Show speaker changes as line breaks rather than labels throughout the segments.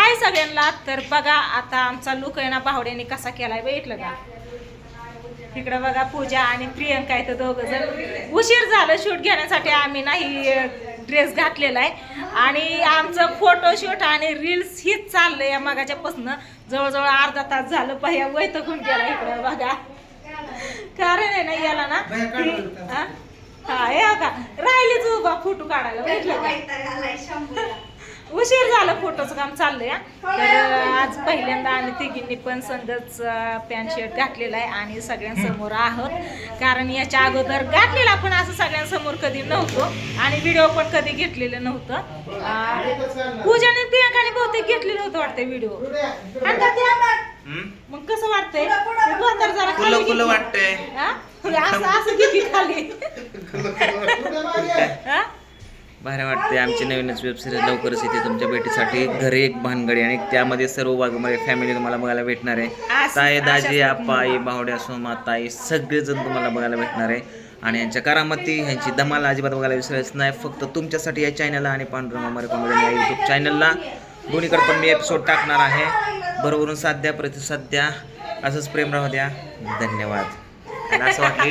हाय सगळ्यांना. तर बघा आता आमचा लुक आहे ना भावड्याने कसा केलाय बघितलं का. इकडं बघा पूजा आणि प्रियंका इथं दोघं जण. उशीर झालं शूट घेण्यासाठी आम्ही नाही ड्रेस घातलेला आहे आणि आमचं फोटोशूट आणि रील्स हीच चाललंय या मगाच्यापासून. जवळजवळ अर्धा तास झालं पहिल्या वैतकून गेला इकडं बघा. कारण आहे ना याला ना हा हे का राहिलीच उभा फोटो काढायला बघितलं का. उशीर झालं फोटोचं काम चाललंय. तर आज पहिल्यांदा आम्ही तिघींनी पण संगच पॅन्ट शर्ट घातलेला आहे आणि सगळ्यांसमोर आहोत. कारण याच्या अगोदर घातलेला आपण असं सगळ्यांसमोर कधी नव्हतो आणि व्हिडिओ पण कधी घेतलेलं नव्हतं. पूजाने प्रियंकाने बहुतेक घेतलेलं होतं वाटतं व्हिडिओ. मग कसं वाटतंय जरा खाली वाटतंय असं किती खाली
भारी वाटते. आमची नवीनच वेब सिरीज लवकरच येते तुमच्या भेटीसाठी. घरी एक भानगडी आणि त्यामध्ये सर्व भागामध्ये फॅमिली तुम्हाला बघायला भेटणार आहे. ताई, दाजी, आप्पा, आई, भावड्या, सोमा, ताई सगळेजण तुम्हाला बघायला भेटणार आहे. आणि यांच्या करामती ह्यांची धमाल अजिबात बघायला विसरायचं नाही. फक्त तुमच्यासाठी या चॅनलला आणि पांडुरंग अमर कॉमेडी या यूट्यूब चॅनलला दोन्हीकडे पण मी एपिसोड टाकणार आहे. भरभरून साथ द्या, प्रतिसाद द्या, असंच प्रेम राहू द्या. धन्यवाद. असं वाटलं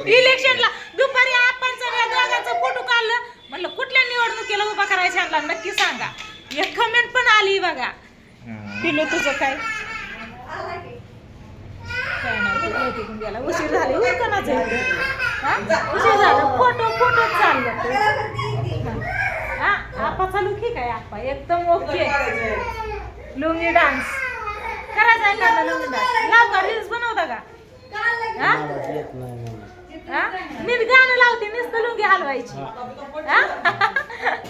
इलेक्शनला दुपारी फोटो काढलं म्हणलं कुठल्या निवडणुकीला उभा करायचा आणला नक्की सांगा. एक कमेंट पण आली बघा. पिलो तुझं काय नाही गेला. उशीर झाले उशीर झालं. फोटो चाललं. हा आपा चालू ठीक आहे. आपा एकदम ओके. लुंगी डान्स करायचा का लुंगी डान्स लाव का रील्स बनवता का. मी गाणं लावते नुसतं लुंगी हलवायची.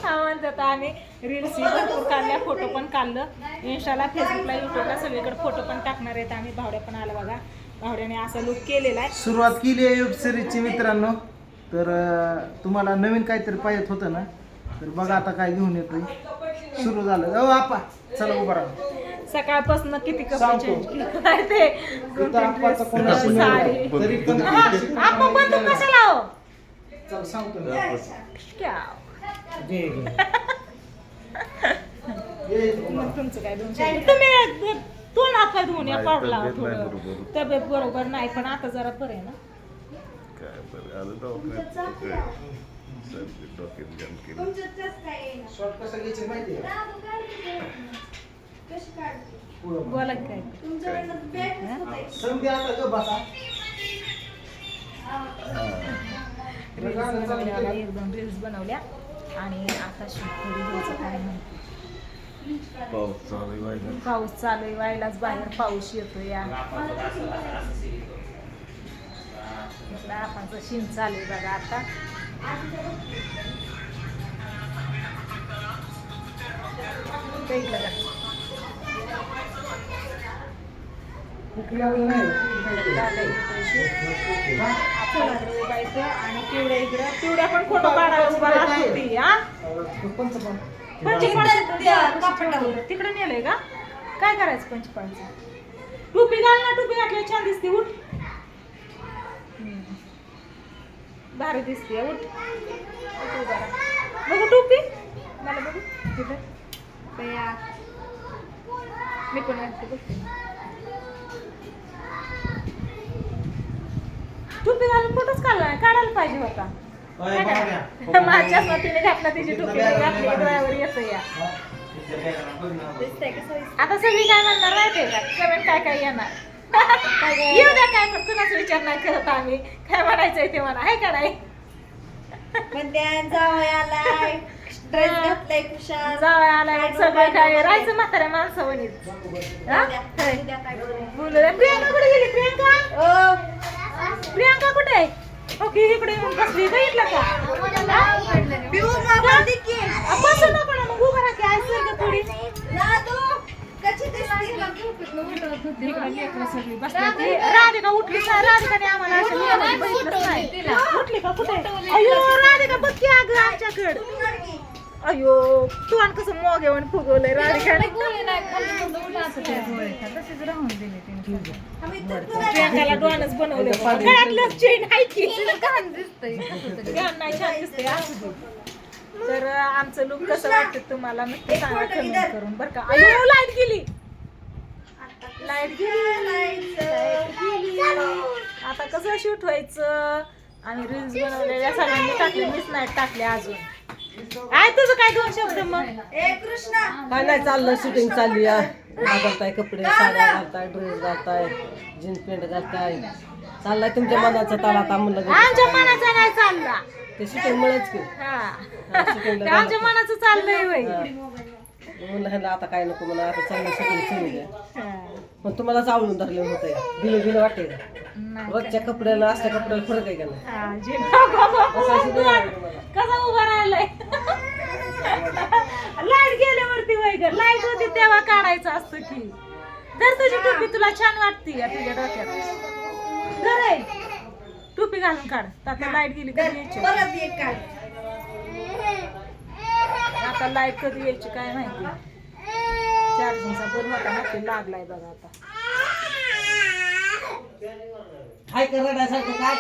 म्हणतात आम्ही रील्स भरपूर काढल्या, फोटो पण काढलं. इंस्टाला, फेसबुकला, युट्यूबला सगळीकडे फोटो पण टाकणार आहेत आम्ही. भावड्या पण आला बघा. भावड्याने असा लुक केलेला आहे.
सुरुवात केली आहे वेब सिरीजची मित्रांनो. तर तुम्हाला नवीन काहीतरी पाहिजे होतं ना, तर बघा आता काय घेऊन येतोय. सुरू झालं. ओ आपा चला उभा राहा.
सकाळपासून किती कपडे चेंज केले ते. आपण बंदूक कशाला हो.
चल सांगतो
मग तुमचं काय 200 तुम्ही दोन हात धुवून या पाडला. थोडं तब्येत बरोबर नाही पण आता जरा बरं आहे ना. बोला काय एकदम रील्स बनवल्या आणि आता थोडी घ्यायचं काय म्हणते. पाऊस चालू आहे. व्हायलाच बाहेर पाऊस येतो या. आपण शिन चालू आहे बघा आता. आणि पिवड्या पण फोटो काढायला उभा राहते. तिकडे नेलंय का काय करायचं पंचपाळचं. टोपी घाल ना. टोपी घातली छान दिसते. उठ भारी दिसते. उठ बघू टोपी मला बघू तिथे मी पण बघते. टोपी घालून फोटोच काढायला पाहिजे होता. माझ्या स्वतःने घातला तिची टोपी घातली डोळ्यावर येतं या. आता सगळी काय म्हणणार माहितीये का. कमेंट काय येणार येऊ द्या. काय पण कुणाच विचार नाही करत आम्ही. काय म्हणायचंय ते मला आहे का नाही. जावयाला सगळं काय राहायचं म्हाताऱ्या माणसावणीच. बोलू द्या. प्रियंका कुठे गेली. प्रियंका कुठे आहे. ओके इकडे येऊन बसली बघितलं का. बसू नको ना मग उभं राहा की का थोडी. राधिका उठली का. राधिकाने आम्हाला उठली का कुठे. अयो राधिका बघ की अगं आमच्याकडे. अयो तू आणि कसं मोग येऊन फुगवलंय राधिकाने. प्रियंकाला डोनच बनवले. घरातलं चेन आहे की घाण नाही छान दिसतंय. तर आमचं लुक कसं वाटतं तुम्हाला नक्की सांगा कमेंट करून बरं का. अयो लाईट गेली, लाईट गेली. आता कसं शूट व्हायचं आणि रील्स बनवलेल्या सगळ्यांनी टाकले, मीच नाही टाकले अजून. आहे तुझं काय 2 शब्द मग?
काय नाही चाललं, शूटिंग चालली घालताय कपडे, साड्या घालताय, ड्रेस घालताय, जीन्स पॅन्ट घालताय, चाललाय तुमच्या मनाचा ताला. आता म्हणलं
आमच्या मनाचा नाही चालला,
ते शूटिंग मुळेच की
हा ते आमच्या मनाचं चाललंय वय.
म्हणलं आता काय नको म्हणा, आता चाललं शूटिंग सुरू द्या.
हा.
पण तुम्हालाच आवडून धरले होते, भिलं भिलं वाटते का?
नाही.
रोजच्या कपड्याला असल्या कपड्याला फरक आहे का नाही?
हा, जे
बसायची गरज नाही तुम्हाला.
कसा उभा राहिलाय. लाईट गेल्यावरती वय ग, लाईट होती तेव्हा काढायचं असतं की. तर तुझी टोपी तुला छान वाटते या तुझ्या डोक्यात. खरंय, टोपी घालून काढ. आता लाईट गेली कधी यायची, आता लाईट कधी यायची काय माहिती. चार्जिंगचा बल्ब होता ना, ते लागलाय बघा आता.
काय करण्यासारखं काय?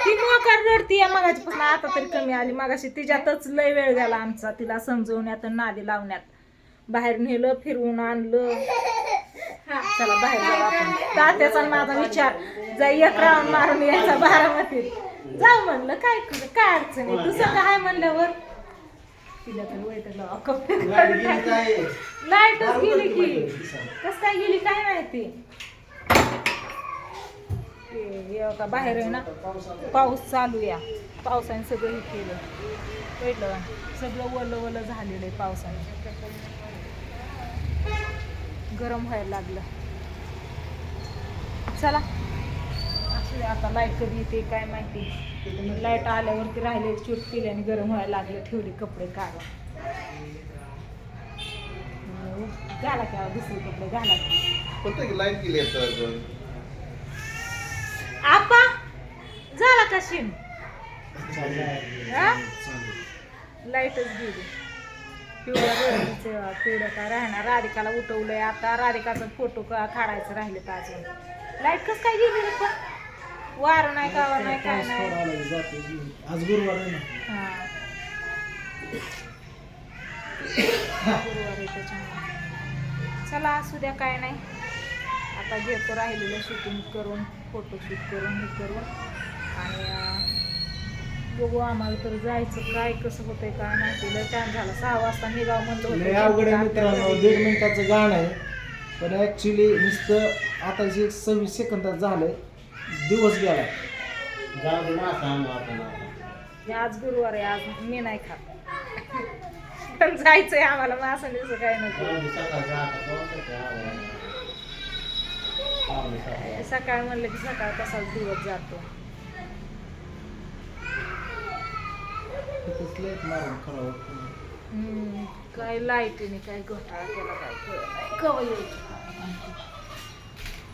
ती मोकार रडती आहे मगाचीपासून, आता तरी कमी आली. मगाशी तिच्यातच लय वेळ गेला आमचा, तिला समजवण्यात आणि नादी लावण्यात. बाहेर नेलं, फिरवून आणलं. चला बाहेर जाऊ आपण. तात्याचा आणि माझा विचार, जा 1 राऊंड मारून यायचा बारामतीत. जाऊ म्हणलं, काय काय अडचण आहे, दुसरं काय म्हणल्यावर तिला तर वैतागलं. लाईटच गेली की, कस काय गेली काय माहिती. हे का बाहेर आहे ना, पाऊस चालू या, पावसाने सगळं हे केलं, कळलं, सगळं वलं वलं झालेलं आहे पावसाने. गरम व्हायला लागलं. चला असू दे, आता लाईट कधी येते काय माहिती. लाईट आल्यावरती राहिले, शूट केली आणि गरम व्हायला लागलं, ठेवले कपडे काढून. घाला का दुसरे कपडे घाला.
लाईट गेली
आपा झाला का शिन? लाईटच गेली. पिवळं काय राहणार. राधिकाला उठवलंय आता, राधिकाचा फोटो काढायचं राहिले तर अजून. लाईट कस काय गेली रे पण? वार नाही कावर नाही काय नाही.
आज गुरुवार आहे ना.
हा गुरुवार आहे त्याच्यामुळे. चला असू द्या, काय नाही. आता घेतो राहिलेलं शूटिंग करून, फोटोशूट करून, हे करून. आणि बघू आम्हाला तर जायचं, काय कसं होतंय काय माहिती. लय टाइम झाला, 6 वाजता निघाव म्हणलं
लय अवघड आहे मित्रांनो. 1.5 मिनिटाचं गाणं आहे, पण ऍक्च्युली नुसतं आता जे 26 सेकंदात झालंय, दिवस गेला.
आज गुरुवार आहे, आज मी नाही खात. पण जायचंय आम्हाला, मग असं दिवस काय नको. सकाळ म्हणलं की सकाळ कसाच दिवस जातो. काय लाईटीने काय घोटाळा केला काय कळलं नाही. कवा यायची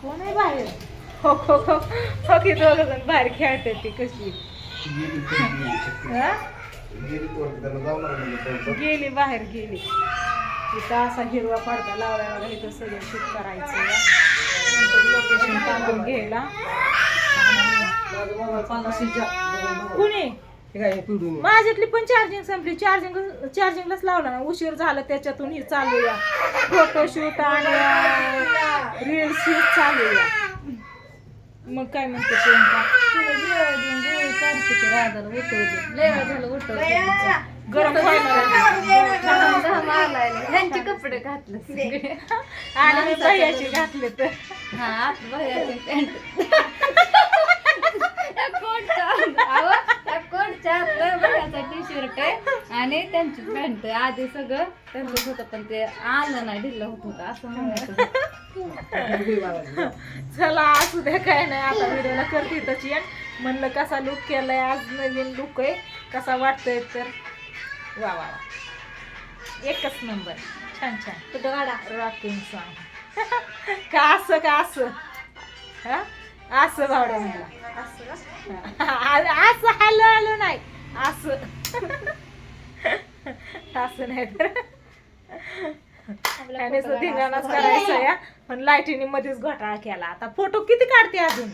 कोण आहे बाहेर? हो हो हो हो की 2 जण बाहेर खेळते ती कशी. गेली बाहेर गेली. इथं असा हिरवा पडदा लावल्यावर इथं सगळं शूट करायचं, लोकेशन टाकून घ्यायला. कुणी माझ्यातली पण चार्जिंग संपली. चार्जिंगलाच लावला ना, उशीर झाला त्याच्यातून ही चालू या फोटोशूट आणि रील्स शूट चालू या. मग काय म्हणते प्रियंका? गरम
ह्यांचे कपडे घातले सगळे
आणि मी भैयाची घातले तर.
हा आता भैयाचे पॅन्ट कोटच्या आतलं भैयाचा टी शर्ट आहे आणि त्यांची पॅन्ट. आधी सगळं त्यांचंच होतं पण ते आलं नाही, ढिल्लं होत होतं असं म्हणायचं.
चला असू द्या, काय नाही. आता व्हिडिओला करते तशी म्हणलं कसा लुक केलाय आज, नवीन लुक आहे, कसा वाटतोय तर वा वा वा, एकच नंबर, छान छान. कुठं गाडा रॉकिंग सॉन्ग. का असं का असं हा असं भावड्या म्हणला, असं हॅलो हॅलो नाही, असं असं नाही तर धिंगाणाच करायचं या. पण लाईटीने मध्येच घोटाळा केला. आता फोटो किती काढते अजून?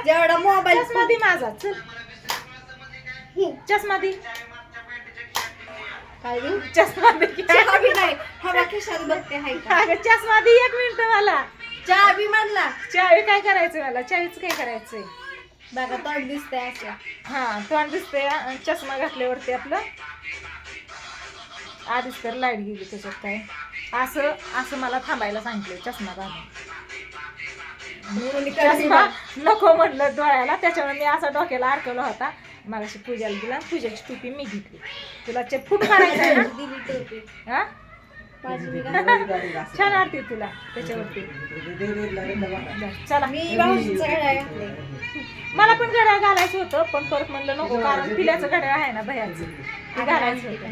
जेवढा मोबाईल
चष्मा दे माझा, चल चष्मा दे.
काय देऊ
चष्मा दे की.
चहा बी नाही हवा खिशात बघते हाय का
अगं चष्मा दे 1 मिनिट मला.
चहा बी म्हणला
चावी काय करायचं मला, चावीच काय करायचंय.
बघा तोंड दिसतंय असं
हा तोंड दिसतंय चष्मा घातल्यावरती आपलं. आधीच तर लाईट गेली त्याच्यात काय. असं असं मला थांबायला सांगितलं चष्मा घालून. चष्मा नको म्हणलं डोळ्याला, त्याच्यामुळे मी असा डोक्याला अडकवला होता. मगाशी पूजाला दिला, पूजाची टोपी मी घेतली. तुला फुट काढायचं आहे ना.
दिली टोपी
हा
माझी मी घातली.
छान वाटते तुला त्याच्यावरती. चला
मी भाऊजीचं घड्याळ घातलंय.
मला पण घड्याळ घालायचं होतं, पण परत म्हणलं नको, कारण पिल्याचं घड्याळ आहे ना भयाचं, ते घालायचं होतं.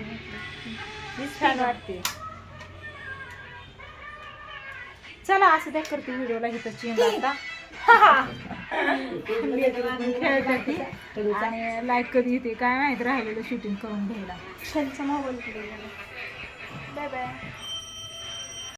छान वाटते. चला असं द्या करते व्हिडिओला इथं चेंज आता. आणि लाईट कधी येते काय माहित, राहिलेलं शूटिंग करून घ्यायला.
Mobile
bye bye.